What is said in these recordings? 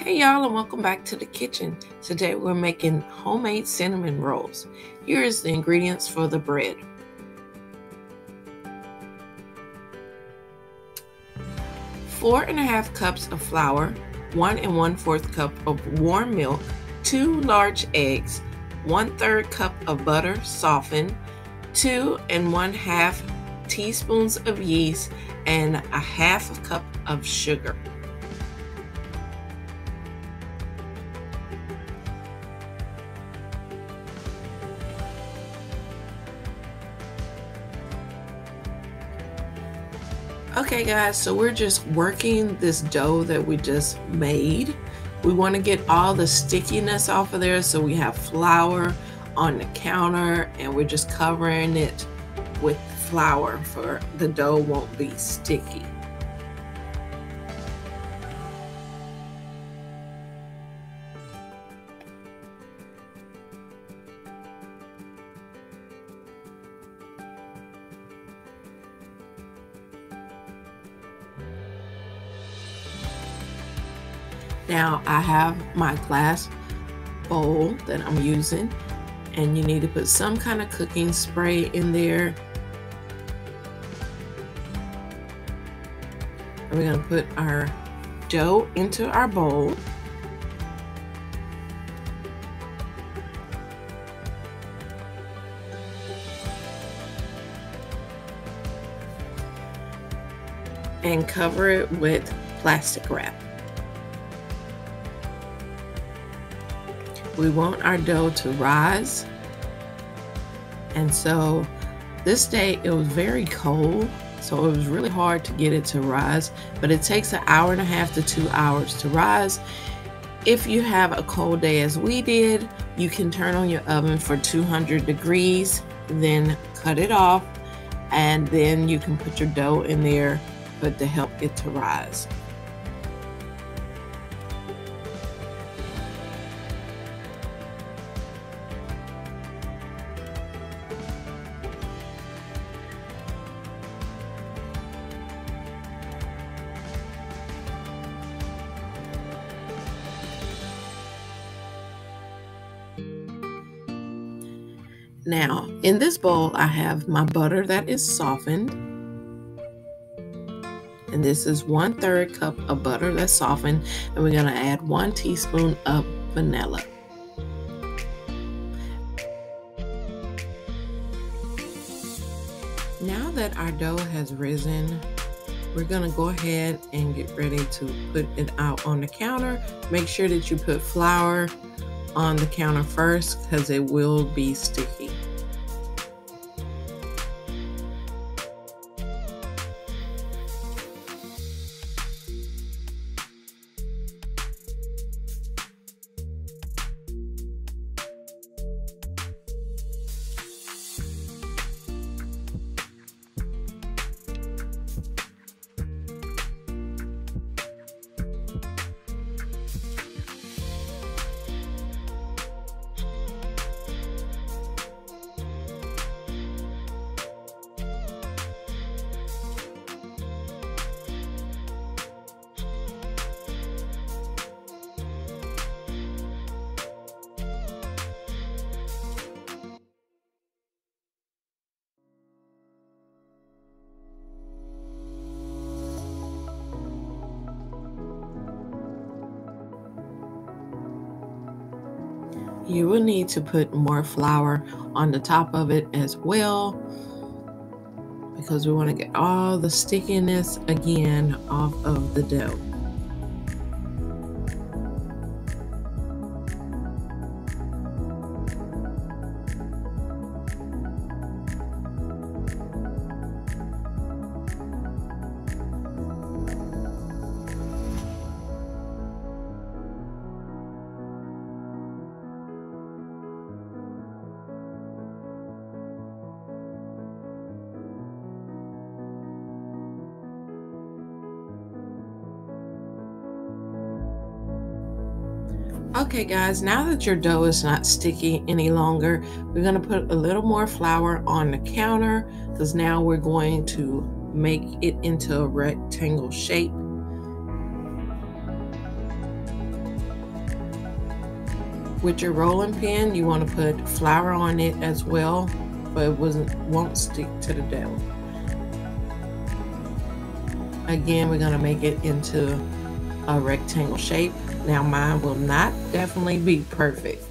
Hey y'all, and welcome back to the kitchen. Today we're making homemade cinnamon rolls. Here is the ingredients for the bread. 4½ cups of flour, 1 1/4 cup of warm milk, 2 large eggs, 1/3 cup of butter softened, 2 1/2 teaspoons of yeast, and 1/2 cup of sugar. Okay guys, so we're just working this dough that we just made. We want to get all the stickiness off of there, so we have flour on the counter and we're just covering it with flour for the dough won't be sticky. Now I have my glass bowl that I'm using, and you need to put some kind of cooking spray in there. We're going to put our dough into our bowl. And cover it with plastic wrap. We want our dough to rise, and so this day it was very cold, so it was really hard to get it to rise, but it takes 1.5 hours to 2 hours to rise. If you have a cold day as we did, you can turn on your oven for 200 degrees, then cut it off, and then you can put your dough in there to help it to rise. Now, in this bowl, I have my butter that is softened. And this is 1/3 cup of butter that's softened. And we're going to add 1 teaspoon of vanilla. Now that our dough has risen, we're going to go ahead and get ready to put it out on the counter. Make sure that you put flour on the counter first, because it will be sticky. You will need to put more flour on the top of it as well, because we want to get all the stickiness again off of the dough. Okay guys, now that your dough is not sticky any longer, we're going to put a little more flour on the counter, because now we're going to make it into a rectangle shape. With your rolling pin, you want to put flour on it as well, but it won't stick to the dough. Again, we're going to make it into a rectangle shape. Now mine will not definitely be perfect.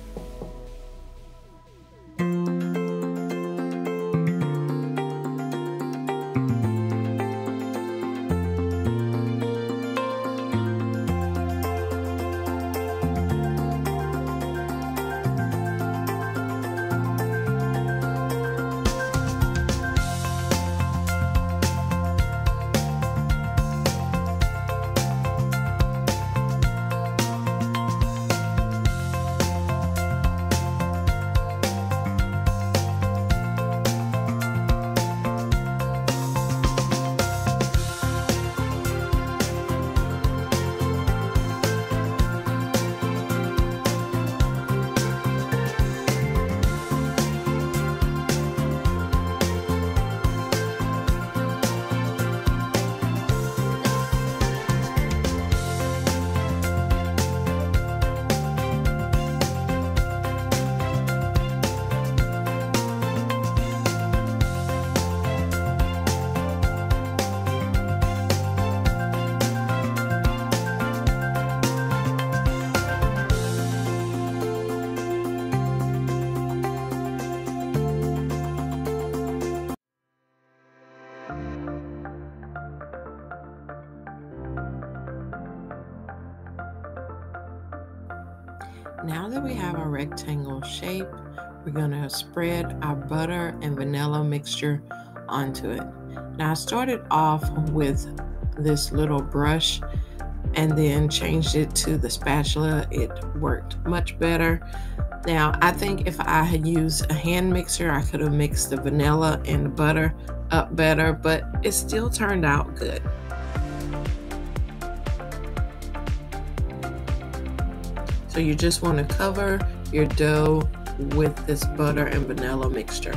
Now that we have our rectangle shape, we're going to spread our butter and vanilla mixture onto it. Now I started off with this little brush and then changed it to the spatula. It worked much better. Now I think if I had used a hand mixer, I could have mixed the vanilla and the butter up better, but it still turned out good. So you just want to cover your dough with this butter and vanilla mixture.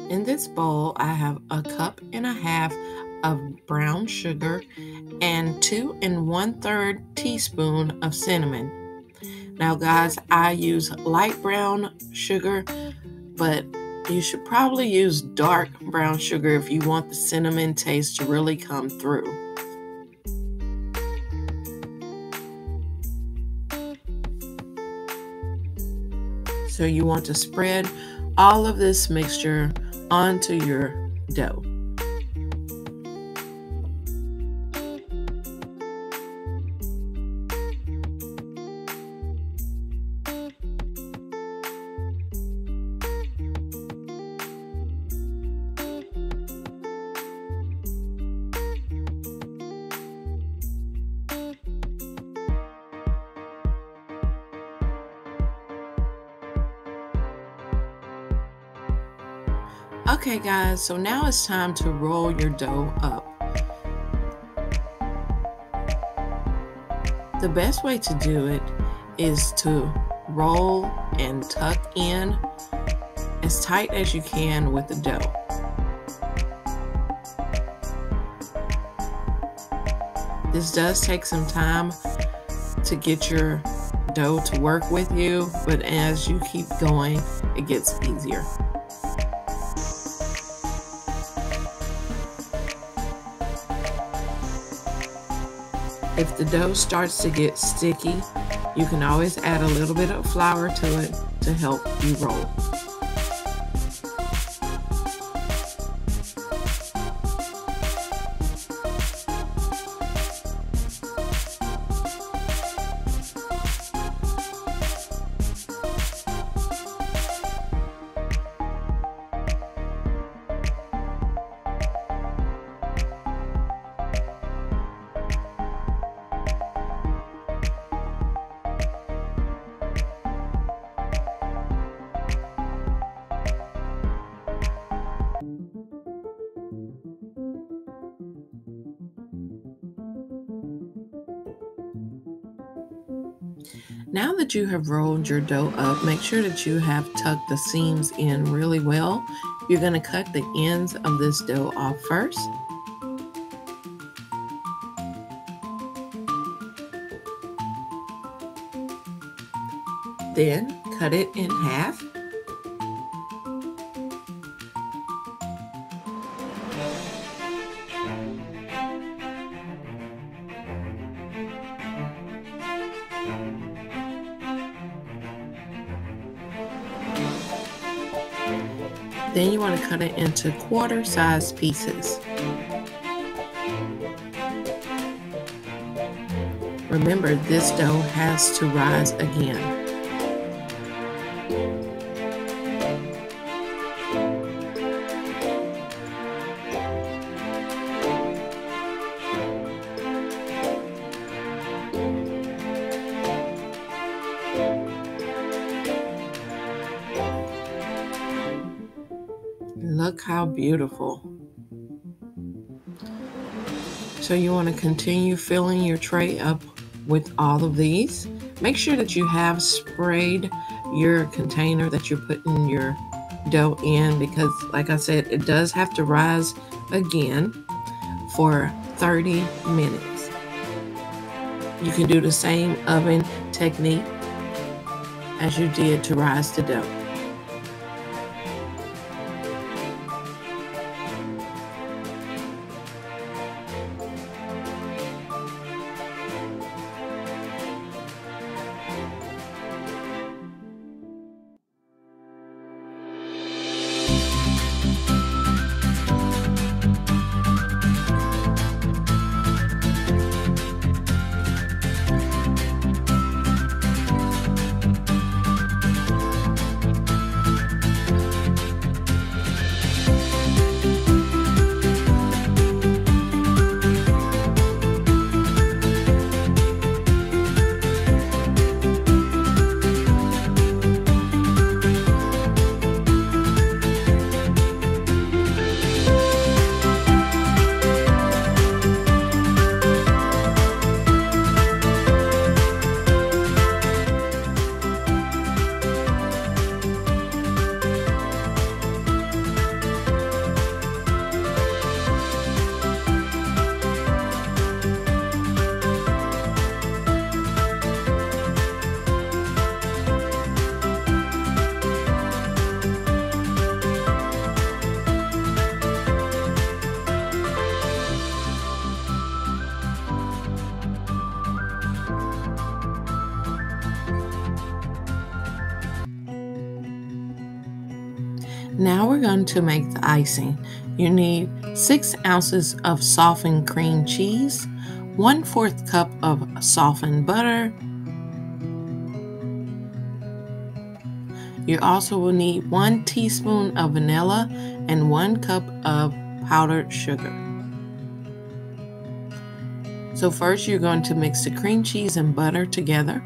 In this bowl, I have 1.5 cups of brown sugar and 2 1/3 teaspoons of cinnamon. Now guys, I use light brown sugar, but you should probably use dark brown sugar if you want the cinnamon taste to really come through. So you want to spread all of this mixture onto your dough. Okay guys, so now it's time to roll your dough up. The best way to do it is to roll and tuck in as tight as you can with the dough. This does take some time to get your dough to work with you, but as you keep going, it gets easier. If the dough starts to get sticky, you can always add a little bit of flour to it to help you roll. Now that you have rolled your dough up, make sure that you have tucked the seams in really well. You're going to cut the ends of this dough off first. Then cut it in half. Then you want to cut it into quarter-sized pieces. Remember, this dough has to rise again. Look how beautiful. So you want to continue filling your tray up with all of these. Make sure that you have sprayed your container that you're putting your dough in, because like I said, it does have to rise again for 30 minutes. You can do the same oven technique as you did to rise the dough. Now we're going to make the icing. You need 6 ounces of softened cream cheese, 1/4 cup of softened butter. You also will need 1 teaspoon of vanilla and 1 cup of powdered sugar. So first you're going to mix the cream cheese and butter together.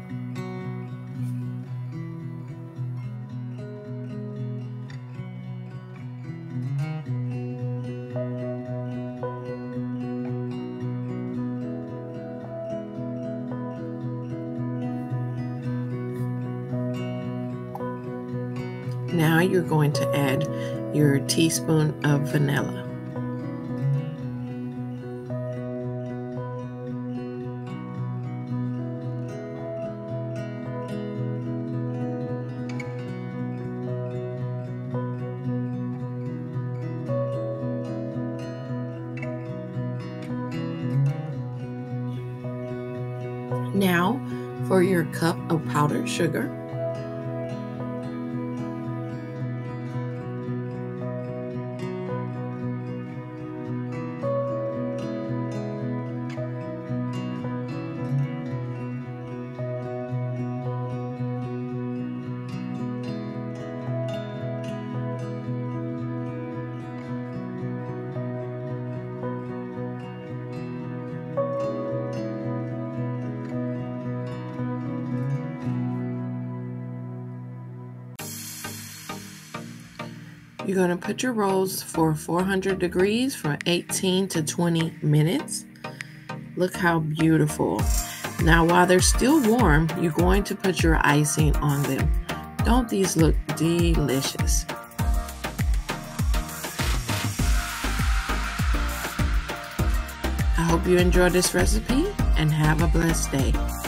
Now you're going to add your teaspoon of vanilla. Now for your cup of powdered sugar. You're going to put your rolls for 400 degrees for 18 to 20 minutes. Look how beautiful. Now, while they're still warm, you're going to put your icing on them. Don't these look delicious? I hope you enjoyed this recipe and have a blessed day.